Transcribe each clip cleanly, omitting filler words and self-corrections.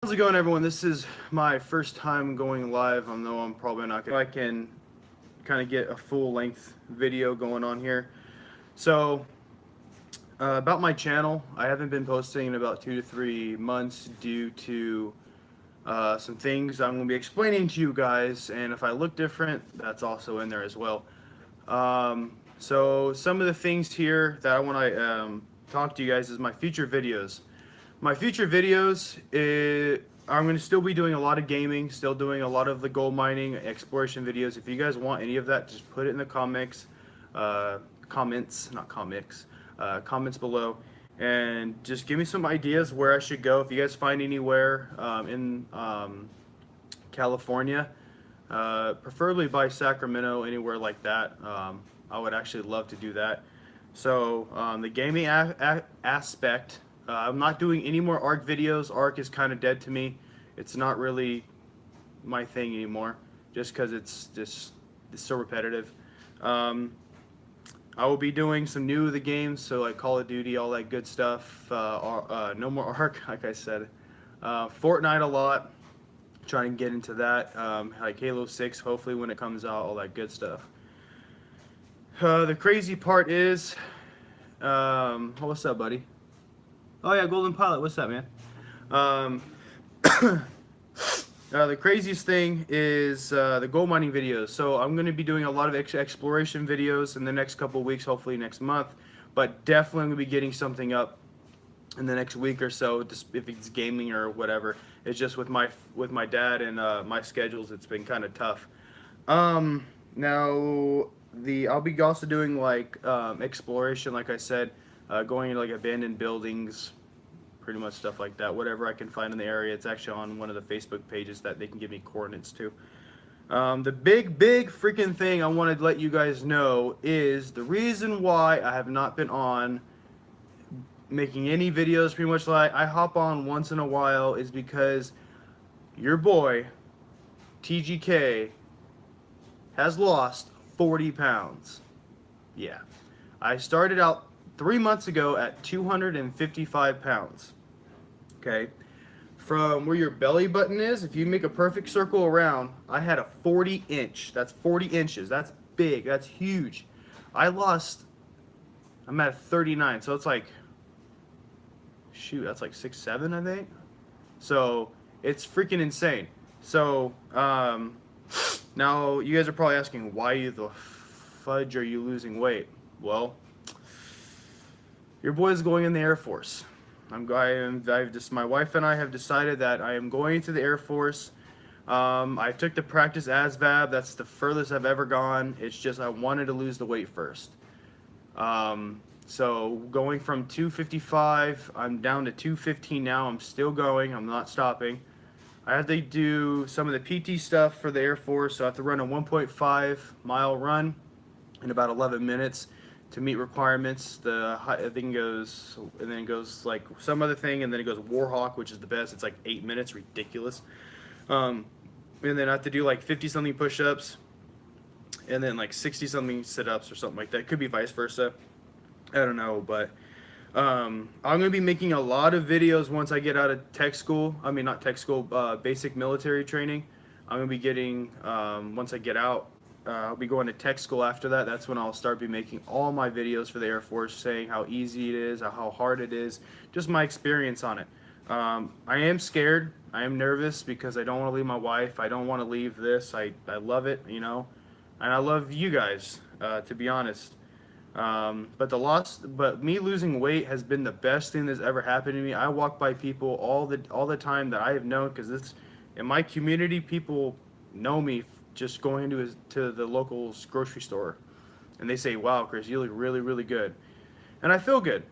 How's it going, everyone? This is my first time going live. I know I'm probably not gonna. I can kind of get a full length video going on here. So, about my channel, I haven't been posting in about 2 to 3 months due to some things I'm gonna be explaining to you guys. And if I look different, that's also in there as well. So some of the things here that I want to talk to you guys is my future videos. My future videos, I'm going to still be doing a lot of gaming, still doing a lot of the gold mining, exploration videos. If you guys want any of that, just put it in the comments, not comics, comments below. And just give me some ideas where I should go. If you guys find anywhere in California, preferably by Sacramento, anywhere like that, I would actually love to do that. So the gaming aspect, I'm not doing any more Ark videos. Ark is kind of dead to me. It's not really my thing anymore, just because it's so repetitive. Um, I will be doing some new of the games, so like Call of Duty, all that good stuff. No more Ark, like I said. Fortnite a lot. Trying to get into that, like Halo 6, hopefully when it comes out, all that good stuff. The crazy part is, what's up, buddy? Oh yeah, Golden Pilot. What's up, man? Um, the craziest thing is the gold mining videos. So I'm going to be doing a lot of exploration videos in the next couple of weeks, hopefully next month. But definitely going to be getting something up in the next week or so, just if it's gaming or whatever. It's just with my dad and my schedules, it's been kind of tough. Now I'll be also doing like exploration, like I said, going into like abandoned buildings, pretty much stuff like that. Whatever I can find in the area. It's actually on one of the Facebook pages that they can give me coordinates to. The big freaking thing I wanted to let you guys know is the reason why I have not been on making any videos. Pretty much like I hop on once in a while is because your boy TGK has lost 40 pounds. Yeah. I started out 3 months ago at 255 pounds. Okay. From where your belly button is, if you make a perfect circle around, I had a 40 inch. That's 40 inches. That's big. That's huge. I'm at 39. So it's like, shoot, that's like 6'7", I think. So it's freaking insane. So, now, you guys are probably asking, why the fudge are you losing weight? Well, your boy's going in the Air Force. My wife and I have decided that I am going into the Air Force. I took the practice ASVAB. That's the furthest I've ever gone. It's just I wanted to lose the weight first. So going from 255, I'm down to 215 now. I'm still going. I'm not stopping. I have to do some of the PT stuff for the Air Force, so I have to run a 1.5-mile run in about 11 minutes to meet requirements. The thing goes, and then it goes like some other thing, and then it goes Warhawk, which is the best. It's like 8 minutes, ridiculous. And then I have to do like 50-something push-ups, and then like 60-something sit-ups or something like that. Could be vice versa. I don't know, but I'm going to be making a lot of videos once I get out of tech school. I mean, not tech school, basic military training. I'm going to be getting, once I get out, I'll be going to tech school after that. That's when I'll start be making all my videos for the Air Force, saying how easy it is, how hard it is, just my experience on it. I am scared. I am nervous because I don't want to leave my wife. I don't want to leave this. I love it, you know, and I love you guys, to be honest. But me losing weight has been the best thing that's ever happened to me. I walk by people all the time that I have known, because it's in my community. People know me just going to the local grocery store, and they say, "Wow, Chris, you look really really good," and I feel good.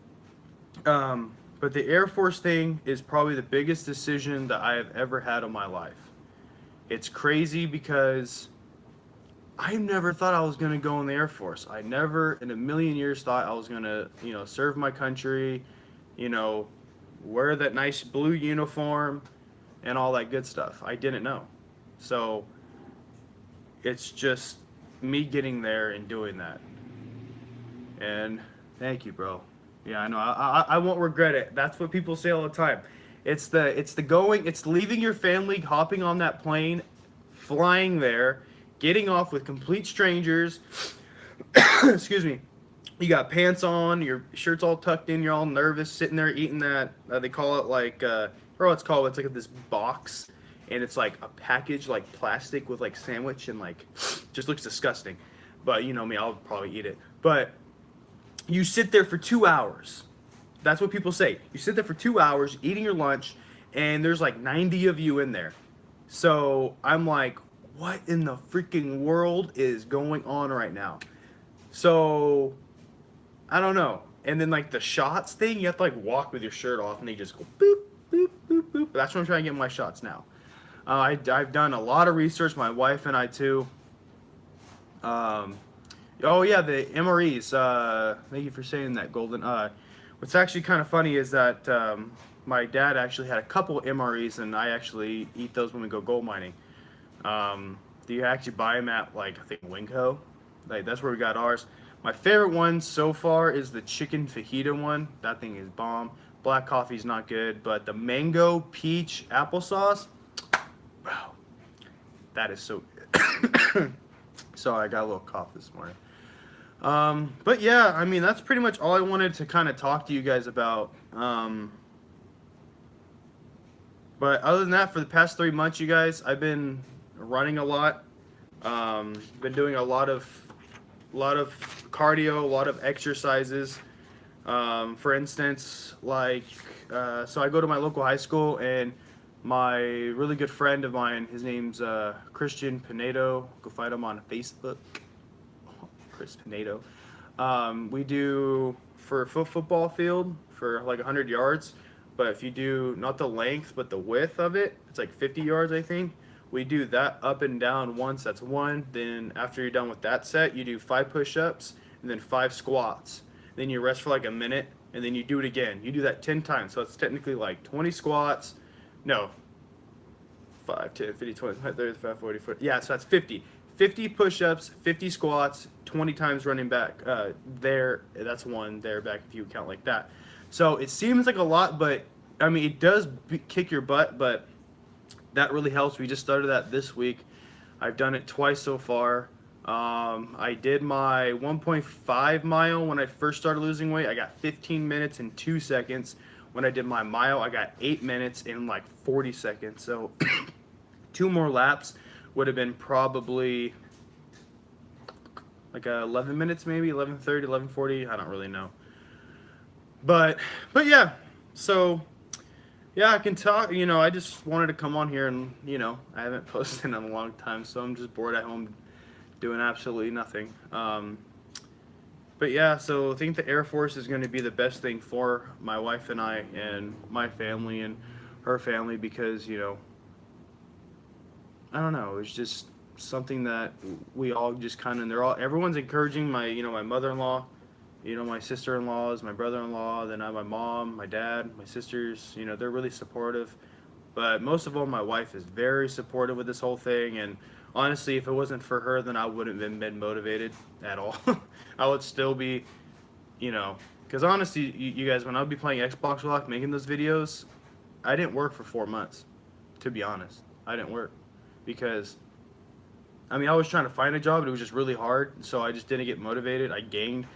But the Air Force thing is probably the biggest decision that I have ever had in my life. It's crazy because I never thought I was going to go in the Air Force. I never in a million years thought I was going to, serve my country, you know, wear that nice blue uniform and all that good stuff. I didn't know. So it's just me getting there and doing that. And thank you, bro. Yeah, I know. I won't regret it. That's what people say all the time. It's the going. It's leaving your family, hopping on that plane, flying there, getting off with complete strangers. Excuse me. You got pants on, your shirt's all tucked in, you're all nervous, sitting there eating that. They call it like, or what it's called. It's like this box, and it's like a package, like plastic with like sandwich, and like just looks disgusting. But you know me, I'll probably eat it. But you sit there for 2 hours. That's what people say. You sit there for 2 hours eating your lunch, and there's like 90 of you in there. So I'm like, what in the freaking world is going on right now? So I don't know. And then like the shots thing, you have to like walk with your shirt off, and they just go boop, boop, boop, boop. That's what I'm trying to get my shots now. I've done a lot of research, my wife and I too. Um, oh yeah, the MREs. Thank you for saying that, Golden. What's actually kind of funny is that my dad actually had a couple MREs, and I actually eat those when we go gold mining. Do you actually buy them at like I think Winco? Like that's where we got ours. My favorite one so far is the chicken fajita one. That thing is bomb. Black coffee's not good, but the mango peach applesauce, wow, that is so good. Sorry, I got a little cough this morning. But yeah, I mean that's pretty much all I wanted to kind of talk to you guys about. But other than that, for the past 3 months, you guys, I've been running a lot. Been doing a lot of cardio, a lot of exercises. For instance, like, so I go to my local high school, and my really good friend of mine, his name's Christian Pinedo. Go find him on Facebook. Chris Pinedo. We do for a football field for like 100 yards, but if you do not the length but the width of it, it's like 50 yards, I think. We do that up and down once, that's one. Then after you're done with that set, you do 5 push-ups and then 5 squats. Then you rest for like a minute, and then you do it again. You do that 10 times, so it's technically like 20 squats. No, 5, 10, 50, 20, 35, 40, 40. Yeah, so that's 50. 50 push-ups, 50 squats, 20 times running back. There, that's one there back if you count like that. So it seems like a lot, but I mean it does kick your butt, but that really helps. We just started that this week. I've done it twice so far. I did my 1.5 mile when I first started losing weight. I got 15 minutes and 2 seconds. When I did my mile, I got 8 minutes in like 40 seconds. So 2 more laps would have been probably like 11 minutes, maybe 11:30, 11:40. I don't really know. But yeah. So yeah, I can talk. You know, I just wanted to come on here, and you know, I haven't posted in a long time, so I'm just bored at home doing absolutely nothing. But yeah, so I think the Air Force is going to be the best thing for my wife and I, and my family and her family, because you know, I don't know, it's just something that we all just kind of, everyone's encouraging my, you know, my mother-in-law, you know, my sister-in-laws, my brother-in-law, then I have my mom, my dad, my sisters, you know, they're really supportive. But most of all, my wife is very supportive with this whole thing, and honestly, if it wasn't for her, then I wouldn't have been motivated at all. I would still be, you know, because honestly, you guys, when I would be playing Xbox Lock, making those videos, I didn't work for 4 months, to be honest. I didn't work because, I mean, I was trying to find a job, but it was just really hard, so I just didn't get motivated. I gained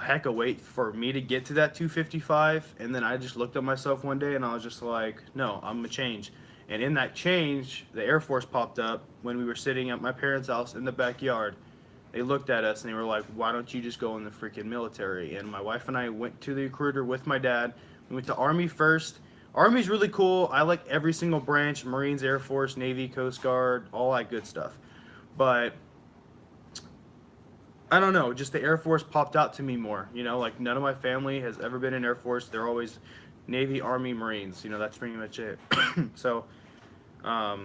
heck of weight for me to get to that 255, and then I just looked at myself one day, and I was just like, no, I'm gonna change. And in that change, the Air Force popped up when we were sitting at my parents' house in the backyard. They looked at us and they were like, why don't you just go in the freaking military? And my wife and I went to the recruiter with my dad. We went to Army first. Army's really cool. I like every single branch: Marines, Air Force, Navy, Coast Guard, all that good stuff. But I don't know, just the Air Force popped out to me more. You know, like none of my family has ever been in Air Force. They're always Navy, Army, Marines. You know, that's pretty much it. So, but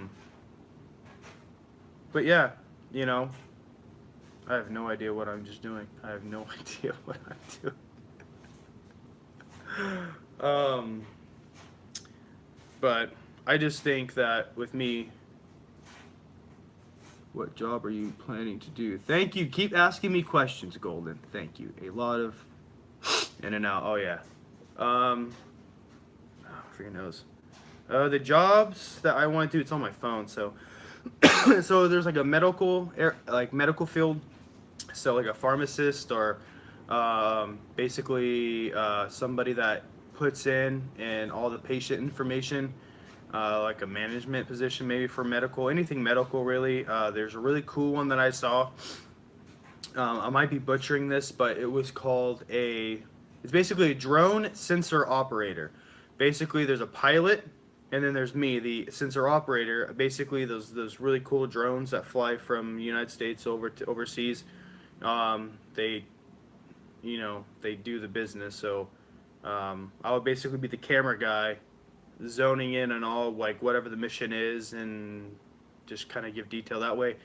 yeah, you know, I have no idea what I'm just doing. I have no idea what I'm doing. But I just think that with me, what job are you planning to do? Thank you. Keep asking me questions, Golden. Thank you. A lot of in and out. Oh yeah. Oh, freaking knows. The jobs that I want to do, it's on my phone. So, so there's like a medical field. So like a pharmacist or basically somebody that puts in and all the patient information. Like a management position maybe for medical, anything medical really. There's a really cool one that I saw. I might be butchering this, but it was called it's basically a drone sensor operator. Basically, there's a pilot, and then there's me, the sensor operator. Basically, those really cool drones that fly from the United States over to overseas. They, they do the business. So I would basically be the camera guy, zoning in on all like whatever the mission is, and just kind of give detail that way.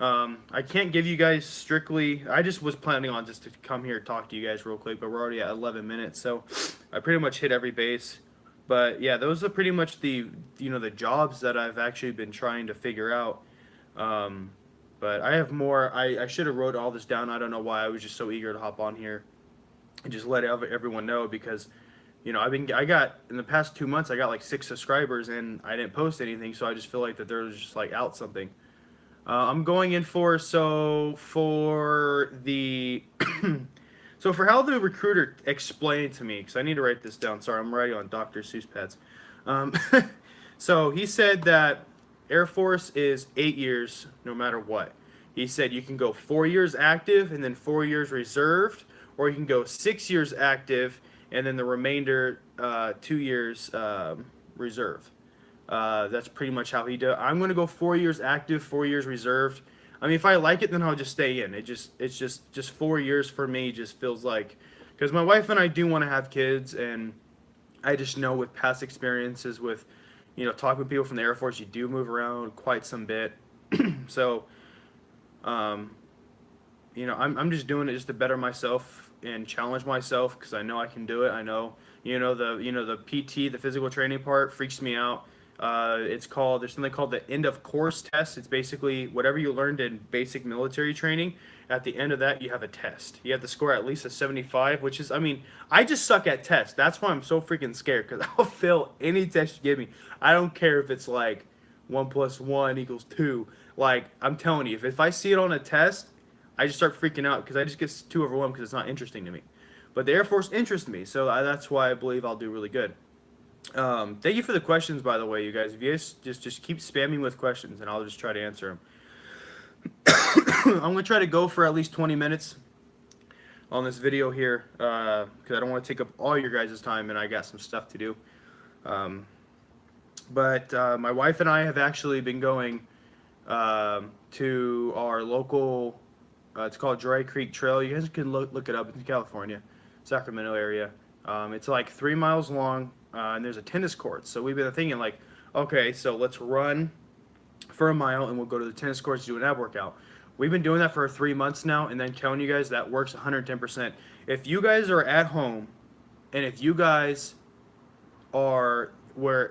I can't give you guys strictly. I just was planning on just to come here and talk to you guys real quick, but we're already at 11 minutes, so I pretty much hit every base. But yeah, those are pretty much the the jobs that I've actually been trying to figure out. But I have more. I should have wrote all this down. I don't know why I was just so eager to hop on here and just let everyone know because I got in the past 2 months I got like 6 subscribers and I didn't post anything, so I just feel like that there's just like out something. I'm going in for the so for how the recruiter explained to me, because I need to write this down. Sorry, I'm writing on Dr. Seuss pads. Um, so he said that Air Force is 8 years no matter what. He said you can go 4 years active and then 4 years reserved, or you can go 6 years active and then the remainder 2 years reserve. That's pretty much how he does. I'm gonna go 4 years active, 4 years reserved. I mean, if I like it, then I'll just stay in. It's just 4 years for me. Just feels like, because my wife and I do want to have kids, and I just know with past experiences with, talking with people from the Air Force, you do move around quite some bit. So, I'm just doing it just to better myself and challenge myself because I know I can do it. I know, the PT, the physical training part freaks me out. There's something called the end of course test. It's basically whatever you learned in basic military training. At the end of that, you have a test. You have to score at least a 75, which is, I just suck at tests. That's why I'm so freaking scared, because I'll fail any test you give me. I don't care if it's like 1 + 1 = 2. Like, I'm telling you, if I see it on a test, I just start freaking out because I just get too overwhelmed because it's not interesting to me. But the Air Force interests me, so that's why I believe I'll do really good. Thank you for the questions, by the way, you guys. If you guys just keep spamming with questions, and I'll just try to answer them. I'm gonna try to go for at least 20 minutes on this video here, because I don't want to take up all your guys' time, and I got some stuff to do. But my wife and I have actually been going to our local. It's called Dry Creek Trail. You guys can look it up. It's in California, Sacramento area. It's like 3 miles long. And there's a tennis court. So we've been thinking like, okay, so let's run for a mile and we'll go to the tennis courts to do an ab workout. We've been doing that for 3 months now, and then telling you guys that works 110%. If you guys are at home and if you guys were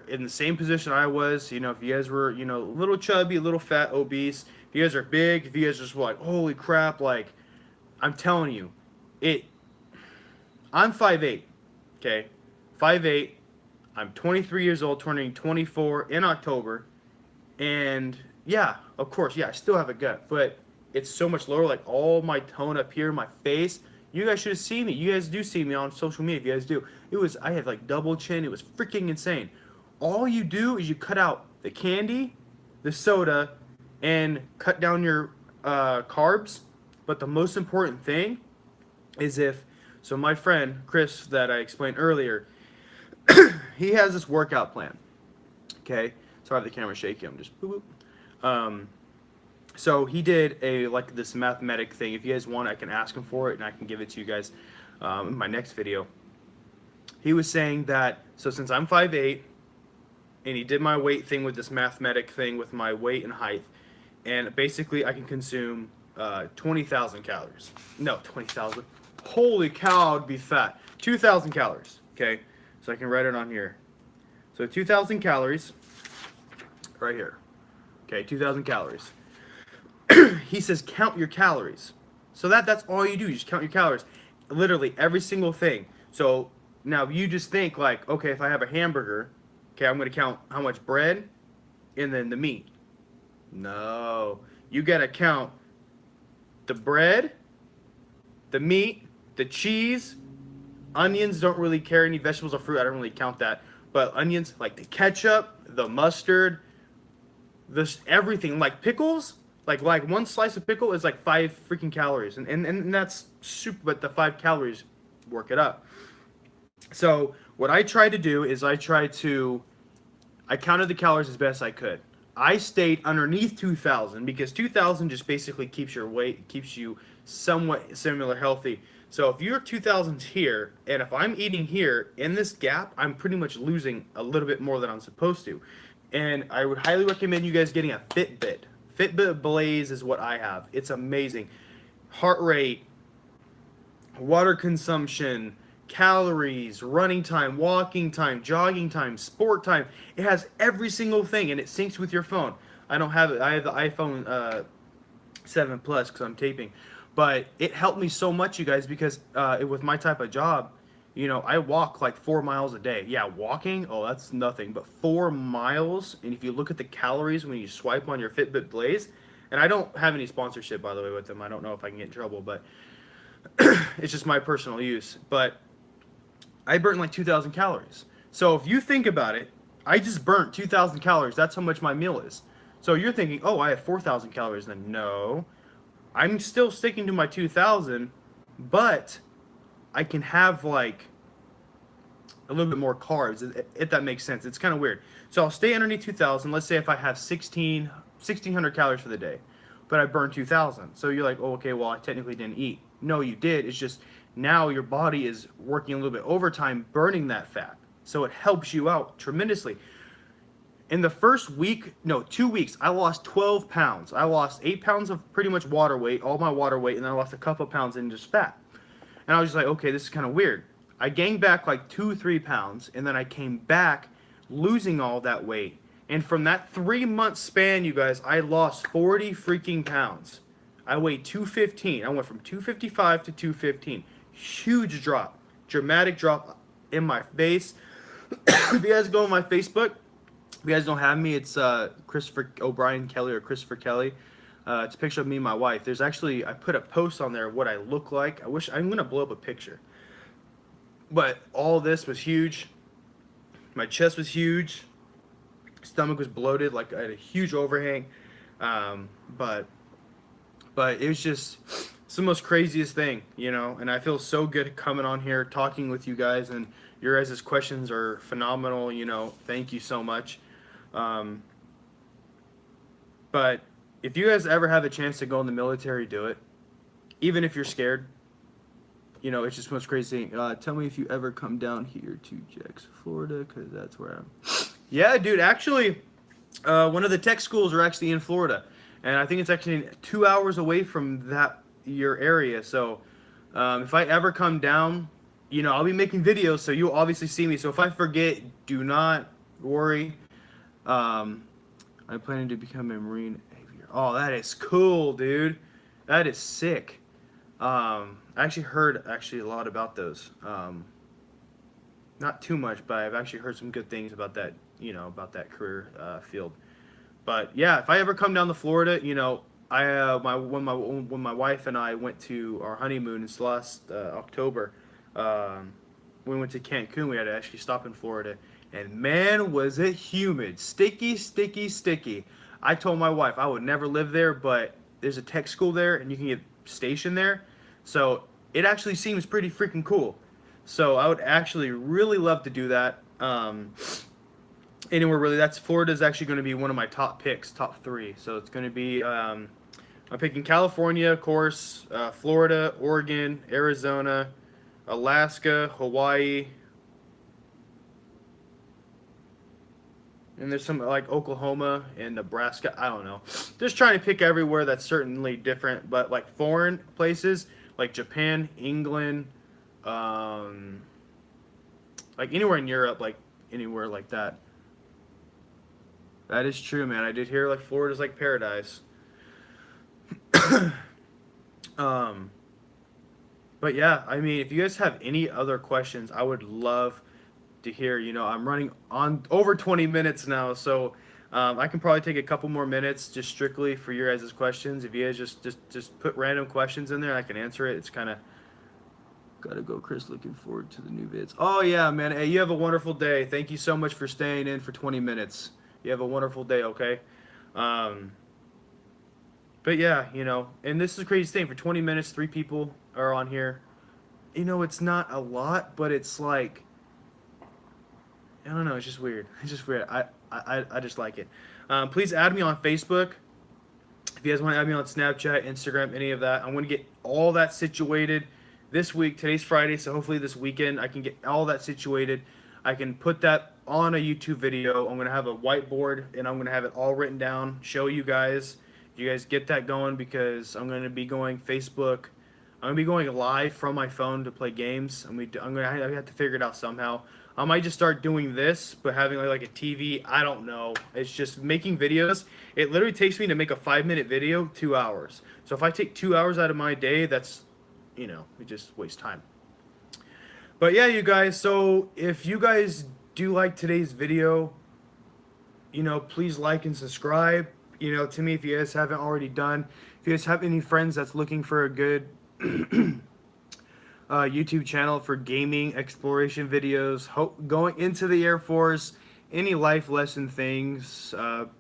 in the same position I was, if you guys were, a little chubby, a little fat, obese, if you guys are big, if you guys are just like, holy crap, like, I'm telling you, I'm 5'8", okay? 5'8", I'm 23 years old, turning 24 in October, and yeah, of course, yeah, I still have a gut, but it's so much lower, like all my tone up here, my face. You guys should have seen me. You guys do see me on social media, if you guys do. I had like double chin. It was freaking insane. All you do is you cut out the candy, the soda, and cut down your carbs. But the most important thing is so my friend, Chris, that I explained earlier, he has this workout plan. Okay, sorry if the camera's shaky. I'm just boop boop. So he did this mathematic thing. If you guys want, I can ask him for it and I can give it to you guys in my next video. He was saying that since I'm 5'8", and he did my weight thing with this mathematic thing with my weight and height, and basically I can consume 20,000 calories. No, 20,000. Holy cow, I'd be fat. 2,000 calories. Okay. So I can write it on here. So 2,000 calories, right here. Okay, 2,000 calories. He says count your calories. So that's all you do. You just count your calories. Literally every single thing. So now you just think like, okay, if I have a hamburger, Okay, I'm going to count how much bread and then the meat. No. You got to count the bread, the meat, the cheese, onions. Don't really care, any vegetables or fruit, I don't really count that. But onions, like the ketchup, the mustard, this everything, like pickles, like one slice of pickle is like 5 freaking calories, and that's super, but the 5 calories work it up. So what I try to do is I counted the calories as best I could. I stayed underneath 2,000 because 2,000 just basically keeps your weight, keeps you somewhat similar healthy. So if you're 2,000 here, and if I'm eating here in this gap, I'm pretty much losing a little bit more than I'm supposed to. And I would highly recommend you guys getting a Fitbit. Fitbit Blaze is what I have. It's amazing. Heart rate, water consumption, calories, running time, walking time, jogging time, sport time. It has every single thing, and it syncs with your phone. I don't have it. I have the iPhone 7 Plus because I'm taping, but it helped me so much, you guys, because with my type of job, I walk like 4 miles a day. Yeah, walking, oh, that's nothing, but 4 miles, and if you look at the calories when you swipe on your Fitbit Blaze, and I don't have any sponsorship, by the way, with them. I don't know if I can get in trouble, but it's just my personal use. But I burnt like 2,000 calories. So if you think about it, I just burnt 2,000 calories. That's how much my meal is. So you're thinking, oh, I have 4,000 calories. Then no, I'm still sticking to my 2,000, but I can have like a little bit more carbs, if that makes sense. It's kind of weird. So I'll stay underneath 2,000. Let's say if I have 1,600 calories for the day, but I burned 2,000. So you're like, oh, okay, well, I technically didn't eat. No, you did. It's just now your body is working a little bit overtime burning that fat. So it helps you out tremendously. In the first week, no, 2 weeks, I lost 12 pounds. I lost 8 pounds of pretty much water weight, all my water weight, and then I lost a couple pounds in just fat. And I was just like, okay, this is kind of weird. I gained back like 2, 3 pounds, and then I came back losing all that weight. And from that 3 month span, you guys, I lost 40 freaking pounds. I weighed 215. I went from 255 to 215. Huge drop. Dramatic drop in my face. If you guys go on my Facebook, if you guys don't have me, it's Christopher O'Brien Kelly or Christopher Kelly. It's a picture of me and my wife. There's actually, I put a post on there of what I look like. I'm going to blow up a picture. But all this was huge. My chest was huge. Stomach was bloated, like I had a huge overhang. But it was just it's the most craziest thing, and I feel so good coming on here talking with you guys, and your guys' questions are phenomenal. Thank you so much. But if you guys ever have a chance to go in the military, do it. Even if you're scared, it's just the most crazy thing. Tell me if you ever come down here to Jax, Florida, because that's where I'm. Yeah, dude, actually, one of the tech schools are actually in Florida, and I think it's actually 2 hours away from your area. So if I ever come down, I'll be making videos, so you'll obviously see me. So if I forget, do not worry. I'm planning to become a Marine aviator. Oh, that is cool, dude. That is sick. I actually heard a lot about those. Not too much, but I've actually heard some good things about that, about that career field. But yeah, if I ever come down to Florida, when my wife and I went to our honeymoon this last October, we went to Cancun. We had to actually stop in Florida, and man, was it humid, sticky, sticky, sticky. I told my wife I would never live there, but there's a tech school there, and you can get stationed there, so it actually seems pretty freaking cool. So I would actually really love to do that. Anywhere really. That's Florida's actually going to be one of my top picks, top 3. So it's going to be I'm picking California, of course, Florida, Oregon, Arizona, Alaska, Hawaii, and there's some like Oklahoma and Nebraska. I don't know. Just trying to pick everywhere that's certainly different, but like foreign places like Japan, England, like anywhere in Europe, like anywhere like that. That is true, man. I did hear like Florida's like paradise. But yeah, I mean, if you guys have any other questions, I would love to hear. You know, I'm running on over 20 minutes now, so I can probably take a couple more minutes just strictly for your guys' questions. If you guys just put random questions in there, I can answer it. It's kind of gotta go, Chris. Looking forward to the new vids. Oh yeah, man. Hey, you have a wonderful day. Thank you so much for staying in for 20 minutes. You have a wonderful day. Okay. Um, but yeah, you know, and this is the craziest thing. For 20 minutes, 3 people are on here. You know, it's not a lot, but it's like, I don't know. It's just weird. It's just weird. I just like it. Please add me on Facebook. If you guys want to add me on Snapchat, Instagram, any of that, I'm going to get all that situated this week. Today's Friday, so hopefully this weekend I can get all that situated. I can put that on a YouTube video. I'm going to have a whiteboard, and I'm going to have it all written down, show you guys. You guys get that going, because I'm going to be going Facebook. I'm going to be going live from my phone to play games. I'm going to have to figure it out somehow. I might just start doing this, but having like a TV, I don't know. It's just making videos. It literally takes me to make a 5-minute video 2 hours. So if I take 2 hours out of my day, that's, you know, we just waste time. But yeah, you guys, so if you guys do like today's video, you know, please like and subscribe. You know, to me, if you guys haven't already done, if you guys have any friends that's looking for a good YouTube channel for gaming exploration videos, going into the Air Force, any life lesson things,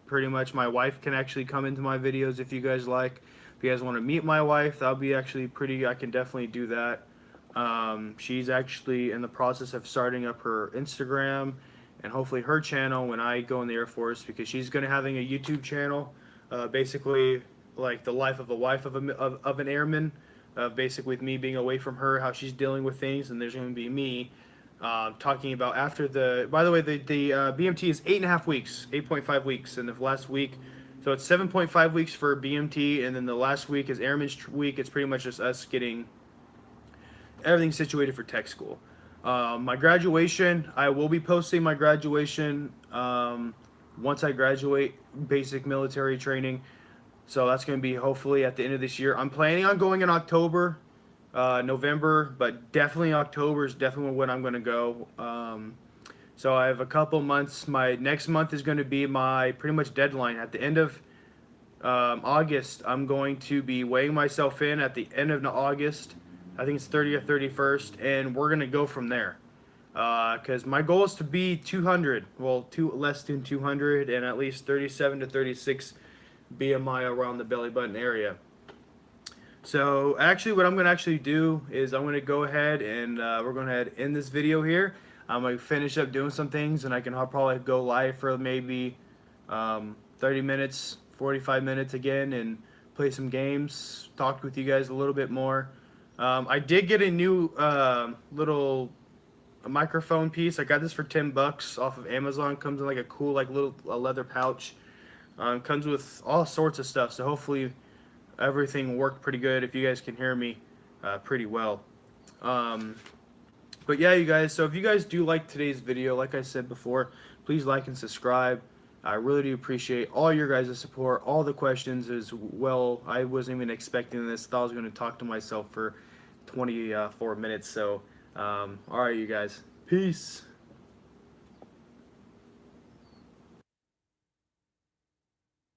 pretty much my wife can actually come into my videos if you guys like. If you guys want to meet my wife, that'll be actually pretty, I can definitely do that. She's actually in the process of starting up her Instagram and hopefully her channel when I go in the Air Force, because she's going to having a YouTube channel, basically like the life of a wife of an airman. Basically with me being away from her, how she's dealing with things, and there's going to be me talking about after the, by the way, the BMT is 8.5 weeks, 8.5 weeks, and the last week, so it's 7.5 weeks for BMT, and then the last week is Airman's week. It's pretty much just us getting everything situated for tech school. My graduation, I will be posting my graduation once I graduate basic military training. So that's going to be hopefully at the end of this year. I'm planning on going in October, November, but definitely October is definitely when I'm going to go. So I have a couple months. My next month is going to be my pretty much deadline. At the end of August, I'm going to be weighing myself in at the end of August. I think it's 30th, 31st, and we're going to go from there. Because my goal is to be 200, well, less than 200, and at least 37 to 36 BMI around the belly button area. So actually what I'm going to actually do is I'm going to go ahead and we're going to end this video here. I'm going to finish up doing some things, and I'll probably go live for maybe 30 minutes, 45 minutes again, and play some games, talk with you guys a little bit more. I did get a new little microphone piece. I got this for $10 off of Amazon. Comes in like a cool like little leather pouch. Comes with all sorts of stuff, so hopefully everything worked pretty good if you guys can hear me pretty well. But yeah, you guys, so if you guys do like today's video, like I said before, please like and subscribe. I really do appreciate all your guys' support, all the questions as well. I wasn't even expecting this. Thought I was going to talk to myself for 24 minutes. So, all right, you guys. Peace.